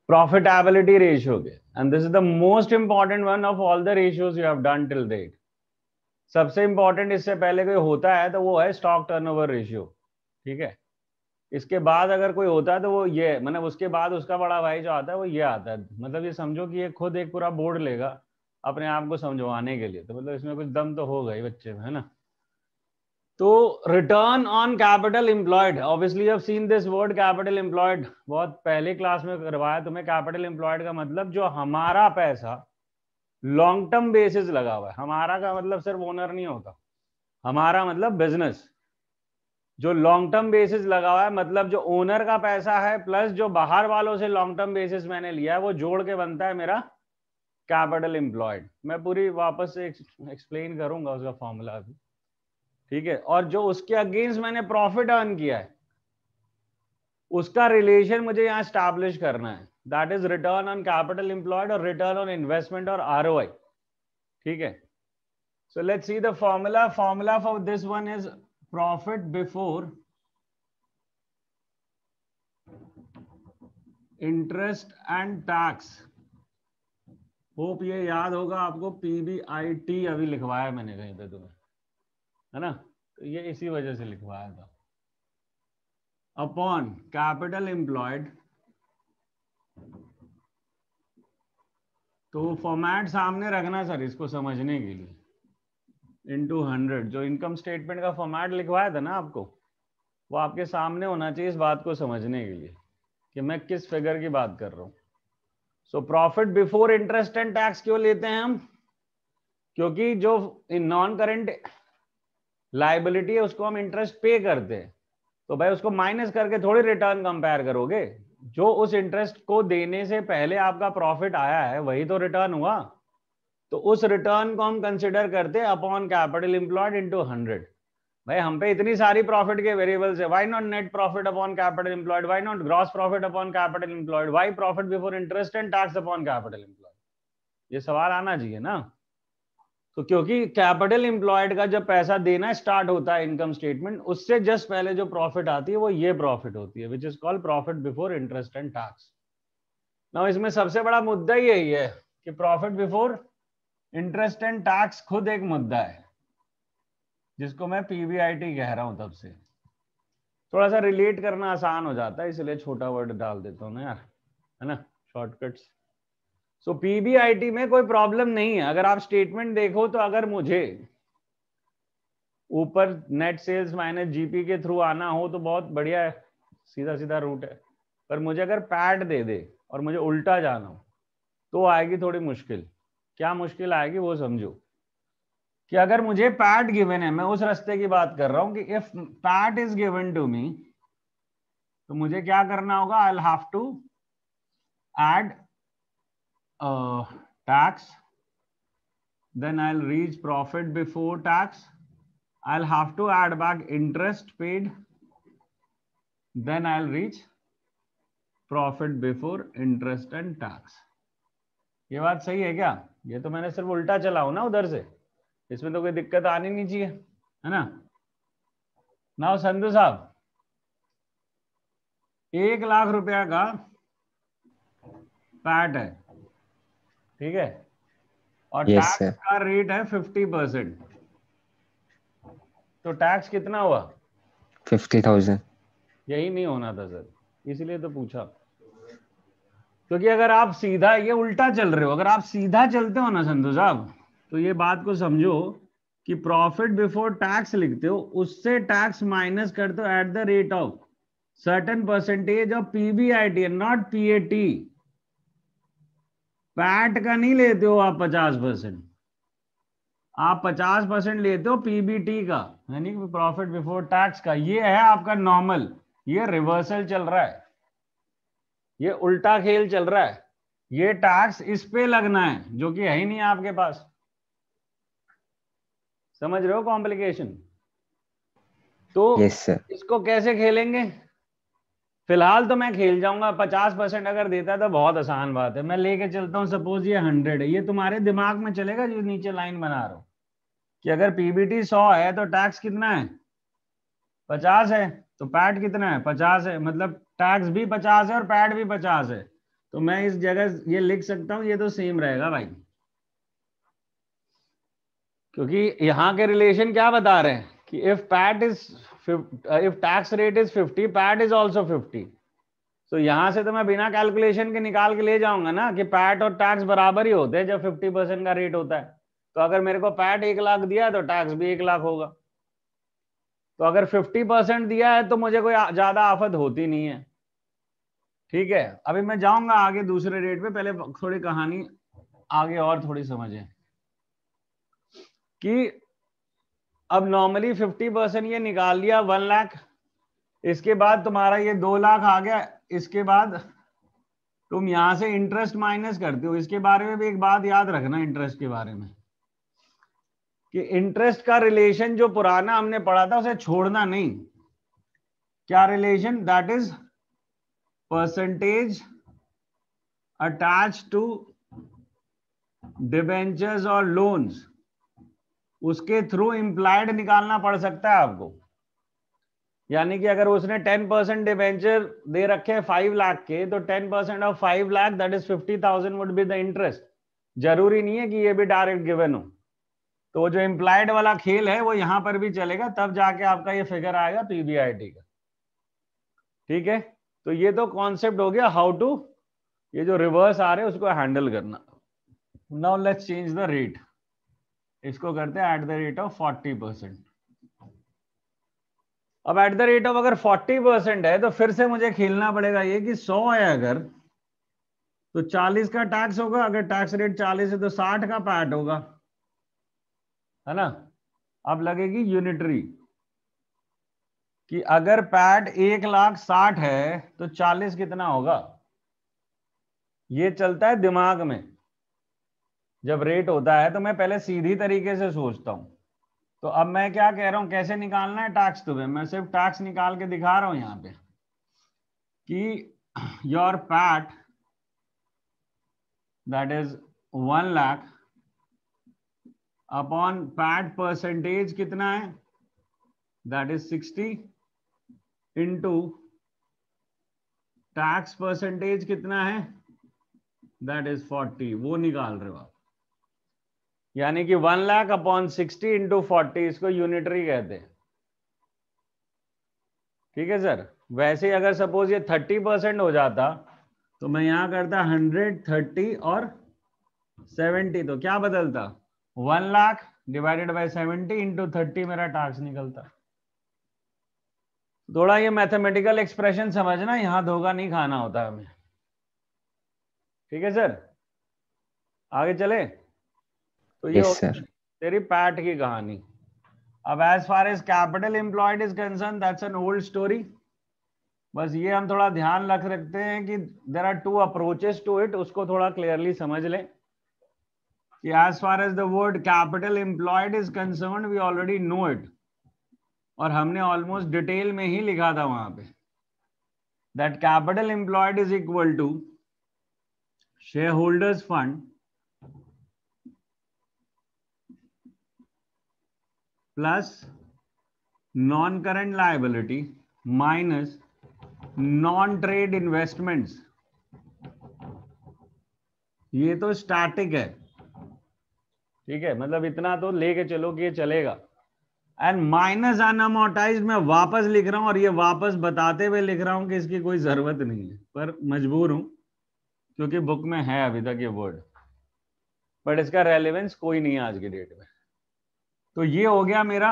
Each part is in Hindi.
प्रॉफिटेबिलिटी रेशियो के, and this is the most important one of all the ratios you have done till date. सबसे इंपॉर्टेंट इससे पहले कोई होता है तो वो है स्टॉक टर्नओवर रेशियो, ठीक है। इसके बाद अगर कोई होता है तो वो ये, मतलब उसके बाद उसका बड़ा भाई जो आता है वो ये आता है। मतलब ये समझो कि ये खुद एक पूरा बोर्ड लेगा अपने आप को समझवाने के लिए, तो मतलब इसमें कुछ दम तो होगा ही बच्चे में, है ना। तो return on capital employed, obviously you have seen this word capital employed, बहुत पहले क्लास में करवाया तुम्हें। कैपिटल एम्प्लॉयड का मतलब जो हमारा पैसा लॉन्ग टर्म बेसिस लगा हुआ है। हमारा का मतलब सिर्फ ओनर नहीं होता, हमारा मतलब बिजनेस जो लॉन्ग टर्म बेसिस लगा हुआ है, मतलब जो ओनर का पैसा है प्लस जो बाहर वालों से लॉन्ग टर्म बेसिस मैंने लिया है, वो जोड़ के बनता है मेरा कैपिटल एम्प्लॉयड। मैं पूरी वापस से एक्सप्लेन करूंगा उसका फॉर्मूला भी, ठीक है। और जो उसके अगेंस्ट मैंने प्रॉफिट अर्न किया है उसका रिलेशन मुझे यहाँ स्टैब्लिश करना है, that is return on capital employed और रिटर्न ऑन इन्वेस्टमेंट और आरओआई, ठीक है। So let's see the formula. Formula for this one is profit before interest and tax. Hope ये याद होगा आपको, पीबीआईटी अभी लिखवाया मैंने कहीं पे तुम्हें, है ना। तो ये इसी वजह से लिखवाया था, अपॉन कैपिटल एम्प्लॉयड। तो फॉर्मेट सामने रखना सर इसको समझने के लिए, इनटू 100। जो इनकम स्टेटमेंट का फॉर्मेट लिखवाया था ना आपको, वो आपके सामने होना चाहिए इस बात को समझने के लिए कि मैं किस फिगर की बात कर रहा हूं। So profit before interest and tax क्यों लेते हैं हम? क्योंकि जो नॉन करेंट लाइबिलिटी है उसको हम इंटरेस्ट पे करते हैं, तो भाई उसको माइनस करके थोड़ी रिटर्न कंपेयर करोगे। जो उस इंटरेस्ट को देने से पहले आपका प्रॉफिट आया है वही तो रिटर्न हुआ। तो उस रिटर्न को हम कंसिडर करते हैं अपॉन कैपिटल एम्प्लॉयड इनटू 100। भाई हम पे इतनी सारी प्रॉफिट के वेरिएबल्स है, why not net profit upon capital employed, why not gross profit upon capital employed, why profit before interest and tax upon capital employed? ये सवाल आना चाहिए ना। तो क्योंकि कैपिटल एम्प्लॉयड का जब पैसा देना स्टार्ट होता है इनकम स्टेटमेंट, उससे जस्ट पहले जो प्रॉफिट आती है वो ये प्रॉफिट होती है, which is called profit before interest and tax. Now इसमें सबसे बड़ा मुद्दा यही है कि profit before interest and tax खुद एक मुद्दा है जिसको मैं पीबीआईटी कह रहा हूं। तब से थोड़ा सा रिलेट करना आसान हो जाता है, इसलिए छोटा वर्ड डाल देता हूं ना यार, है ना, शॉर्टकट्स। सो पीबीआईटी में कोई प्रॉब्लम नहीं है। अगर आप स्टेटमेंट देखो तो अगर मुझे ऊपर नेट सेल्स माइनस जीपी के थ्रू आना हो तो बहुत बढ़िया है, सीधा सीधा रूट है। पर मुझे अगर पैट दे दे और मुझे उल्टा जाना हो तो आएगी थोड़ी मुश्किल। क्या मुश्किल आएगी वो समझो, कि अगर मुझे पैट गिवन है, मैं उस रास्ते की बात कर रहा हूं कि if PAT is given to me, तो मुझे क्या करना होगा? I will have to add tax, then I'll reach profit before tax. I'll have to add back interest paid, then I'll reach profit before interest and tax. ये बात सही है क्या? ये तो मैंने सिर्फ उल्टा चलाऊ ना उधर से, इसमें तो कोई दिक्कत आनी नहीं चाहिए, है ना। नाउ संधू साहब, 1 लाख रुपया का पैट है, ठीक है, और Yes, टैक्स sir. का रेट है 50%, तो टैक्स कितना हुआ? 50,000. यही नहीं होना था सर, इसलिए तो पूछा। क्योंकि अगर आप सीधा, ये उल्टा चल रहे हो, अगर आप सीधा चलते हो ना संधू साहब, तो ये बात को समझो कि प्रॉफिट बिफोर टैक्स लिखते हो, उससे टैक्स माइनस करते हो at the rate of certain percentage of PBIT, not PAT. PAT का नहीं लेते हो आप 50%, आप 50% लेते हो पीबीटी का, यानी प्रॉफिट बिफोर टैक्स का। ये है आपका नॉर्मल, ये रिवर्सल चल रहा है, ये उल्टा खेल चल रहा है। ये टैक्स इस पे लगना है जो कि है ही नहीं आपके पास। समझ रहे हो कॉम्प्लिकेशन? तो Yes, sir. इसको कैसे खेलेंगे? फिलहाल तो मैं खेल जाऊंगा, 50% अगर देता है तो बहुत आसान बात है, मैं लेके चलता हूं, सपोज ये 100 है, ये तुम्हारे दिमाग में चलेगा जो नीचे लाइन बना रहा हूं कि अगर पीबीटी 100 है तो टैक्स कितना है? 50 है। तो पैट कितना है? 50 है, मतलब टैक्स भी 50 है और पैट भी 50 है। तो मैं इस जगह ये लिख सकता हूं, ये तो सेम रहेगा भाई, क्योंकि यहां के रिलेशन क्या बता रहे हैं कि if tax rate is 50, PAT is also 50। तो यहां से तो मैं बिना कैलकुलेशन के निकाल के ले जाऊंगा ना कि पैट और टैक्स बराबर ही होते हैं जब 50% का रेट होता है। तो अगर मेरे को पैट 1 लाख दिया है तो टैक्स भी 1 लाख होगा। तो अगर 50% दिया है तो मुझे कोई ज्यादा आफत होती नहीं है। ठीक है, अभी मैं जाऊंगा आगे दूसरे रेट पे, पहले थोड़ी कहानी आगे और थोड़ी समझें कि अब नॉर्मली 50% ये निकाल लिया 1 लाख, इसके बाद तुम्हारा ये 2 लाख आ गया, इसके बाद तुम यहां से इंटरेस्ट माइनस करते हो। इसके बारे में भी एक बात याद रखना इंटरेस्ट के बारे में, कि इंटरेस्ट का रिलेशन जो पुराना हमने पढ़ा था उसे छोड़ना नहीं। क्या relation? That is percentage attach to debentures और लोन्स, उसके थ्रू इंप्लाइड निकालना पड़ सकता है आपको। यानी कि अगर उसने 10% डिबेंचर दे रखे 5 लाख के, तो 10% of 5 lakh that is 50,000 would be the interest. जरूरी नहीं है कि ये भी डायरेक्ट गिवन हो। तो जो इंप्लाइड वाला खेल है वो यहां पर भी चलेगा, तब जाके आपका ये फिगर आएगा पीबीआईटी का। ठीक है, तो ये तो कॉन्सेप्ट हो गया हाउ टू, ये जो रिवर्स आ रहे हैं उसको हैंडल करना। Now let's change the rate, इसको करते हैं एट द रेट ऑफ 40%। अब एट द रेट ऑफ अगर 40% है तो फिर से मुझे खेलना पड़ेगा ये कि 100 है अगर, तो 40 का टैक्स होगा, अगर टैक्स रेट 40 है तो 60 का पैट होगा, है ना। अब लगेगी यूनिटरी कि अगर पैट 1,60,000 है तो 40 कितना होगा। ये चलता है दिमाग में, जब रेट होता है तो मैं पहले सीधी तरीके से सोचता हूं। तो अब मैं क्या कह रहा हूं, कैसे निकालना है टैक्स, तुम्हें मैं सिर्फ टैक्स निकाल के दिखा रहा हूं यहां पे कि your PAT that is 1 lakh upon PAT percentage कितना है, that is 60 into tax percentage कितना है, दैट इज 40, वो निकाल रहे हो आप। यानी कि 1 लाख अपॉन 60 इंटू 40, इसको यूनिटरी कहते हैं। ठीक है सर। वैसे अगर सपोज ये 30% हो जाता तो मैं यहां करता 100, 30 और 70, तो क्या बदलता, 1 लाख डिवाइडेड बाय 70 इंटू 30 मेरा टैक्स निकलता। थोड़ा ये मैथमेटिकल एक्सप्रेशन समझना, यहां धोखा नहीं खाना होता हमें। ठीक है सर, आगे चले। तो ये Yes, हो sir. तेरी पैट की कहानी। अब as far as capital employed is concern, that's an old story. बस ये हम थोड़ा ध्यान रख रखते हैं कि there are 2 approaches to it, उसको थोड़ा क्लियरली समझ लें कि as far as the word capital employed is concern we already know it, और हमने ऑलमोस्ट डिटेल में ही लिखा था वहां पे that capital employed is equal to shareholders fund plus non current liability minus non trade investments. ये तो स्टैटिक है, ठीक है, मतलब इतना तो लेके चलो कि ये चलेगा। एंड माइनस अनअमोर्टाइज्ड मैं वापस लिख रहा हूं, और ये वापस बताते हुए लिख रहा हूं कि इसकी कोई जरूरत नहीं है, पर मजबूर हूं क्योंकि बुक में है अभी तक ये वर्ड, बट इसका रेलेवेंस कोई नहीं है आज की डेट में। तो ये हो गया मेरा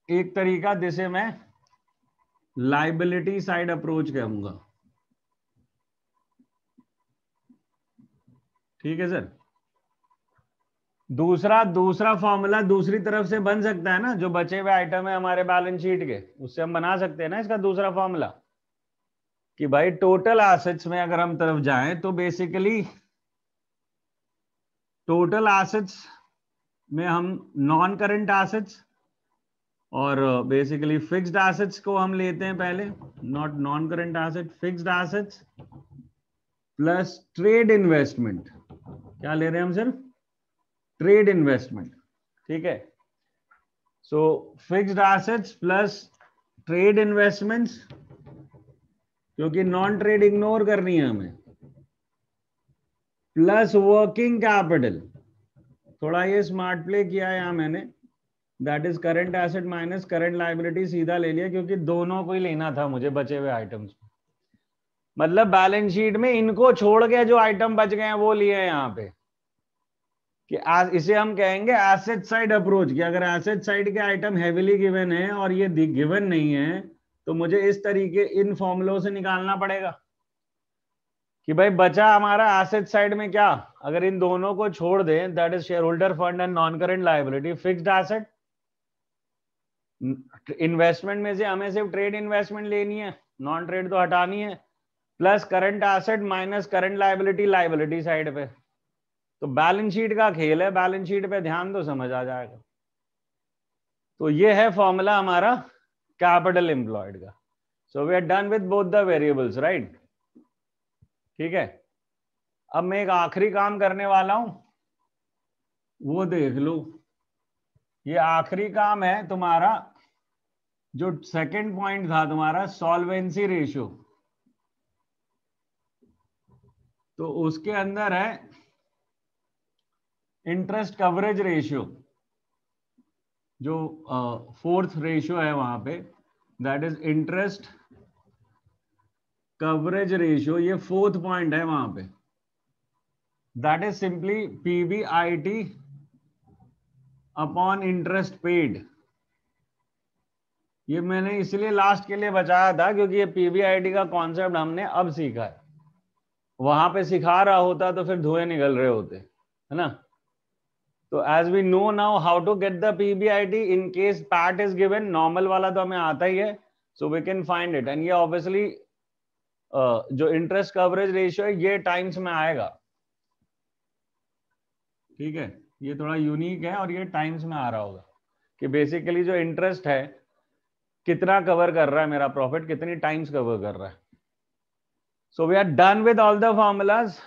एक तरीका जिसे मैं लाइबिलिटी साइड अप्रोच कहूंगा। ठीक है सर। दूसरा फॉर्मूला दूसरी तरफ से बन सकता है ना, जो बचे हुए आइटम है हमारे बैलेंस शीट के, उससे हम बना सकते हैं ना इसका दूसरा फॉर्मूला कि भाई टोटल एसेट्स में अगर हम तरफ जाएं तो बेसिकली टोटल एसेट्स में हम नॉन करंट एसेट्स और बेसिकली फिक्स्ड एसेट्स को हम लेते हैं पहले, not non current asset, fixed assets plus trade investment. क्या ले रहे हैं हम सिर्फ ट्रेड इन्वेस्टमेंट। ठीक है, सो fixed assets plus trade investments, क्योंकि नॉन ट्रेड इग्नोर करनी है हमें, प्लस वर्किंग कैपिटल, थोड़ा ये स्मार्ट प्ले किया है यहाँ मैंने, that is current asset minus current liability, सीधा ले लिया क्योंकि दोनों को ही लेना था मुझे बचे हुए आइटम्स। मतलब बैलेंस शीट में इनको छोड़ के जो आइटम बच गए हैं वो लिए हैं यहाँ पे, कि इसे हम कहेंगे एसेट साइड अप्रोच, कि अगर एसेट साइड के आइटम हेविली गिवन है और ये गिवन नहीं है तो मुझे इस तरीके इन फॉर्मूलों से निकालना पड़ेगा कि भाई बचा हमारा एसेट साइड में क्या, अगर इन दोनों को छोड़ दें, that is share holder fund and non current liability, fixed asset, investment में से हमें सिर्फ ट्रेड इन्वेस्टमेंट लेनी है, नॉन ट्रेड तो हटानी है, plus current asset minus current liability, liability side पे। तो बैलेंस शीट का खेल है, बैलेंस शीट पे ध्यान तो समझ आ जाएगा। तो ये है फॉर्मूला हमारा कैपिटल एम्प्लॉयड का। So we are done with both the variables, right. ठीक है, अब मैं एक आखिरी काम करने वाला हूं, वो देख लो। ये आखिरी काम है तुम्हारा, जो सेकंड पॉइंट था तुम्हारा सॉल्वेंसी रेशियो, तो उसके अंदर है इंटरेस्ट कवरेज रेशियो, जो फोर्थ रेशियो है वहां पे, that is interest coverage ratio, ये फोर्थ पॉइंट है वहां पे, that is simply PBIT upon interest paid. ये मैंने इसलिए लास्ट के लिए बचाया था क्योंकि ये पीबीआईटी का कॉन्सेप्ट हमने अब सीखा है, वहां पे सिखा रहा होता तो फिर धुएं निकल रहे होते, है ना। तो as we know now how to get the PBIT in case PAT is given, normal वाला तो हमें आता ही है, so we can find it. And ये ऑब्वियसली जो इंटरेस्ट कवरेज रेशियो है ये टाइम्स में आएगा, ठीक है, ये थोड़ा यूनिक है और ये टाइम्स में आ रहा होगा कि बेसिकली जो इंटरेस्ट है कितना कवर कर रहा है मेरा प्रॉफिट, कितनी टाइम्स कवर कर रहा है। So we are done with all the formulas.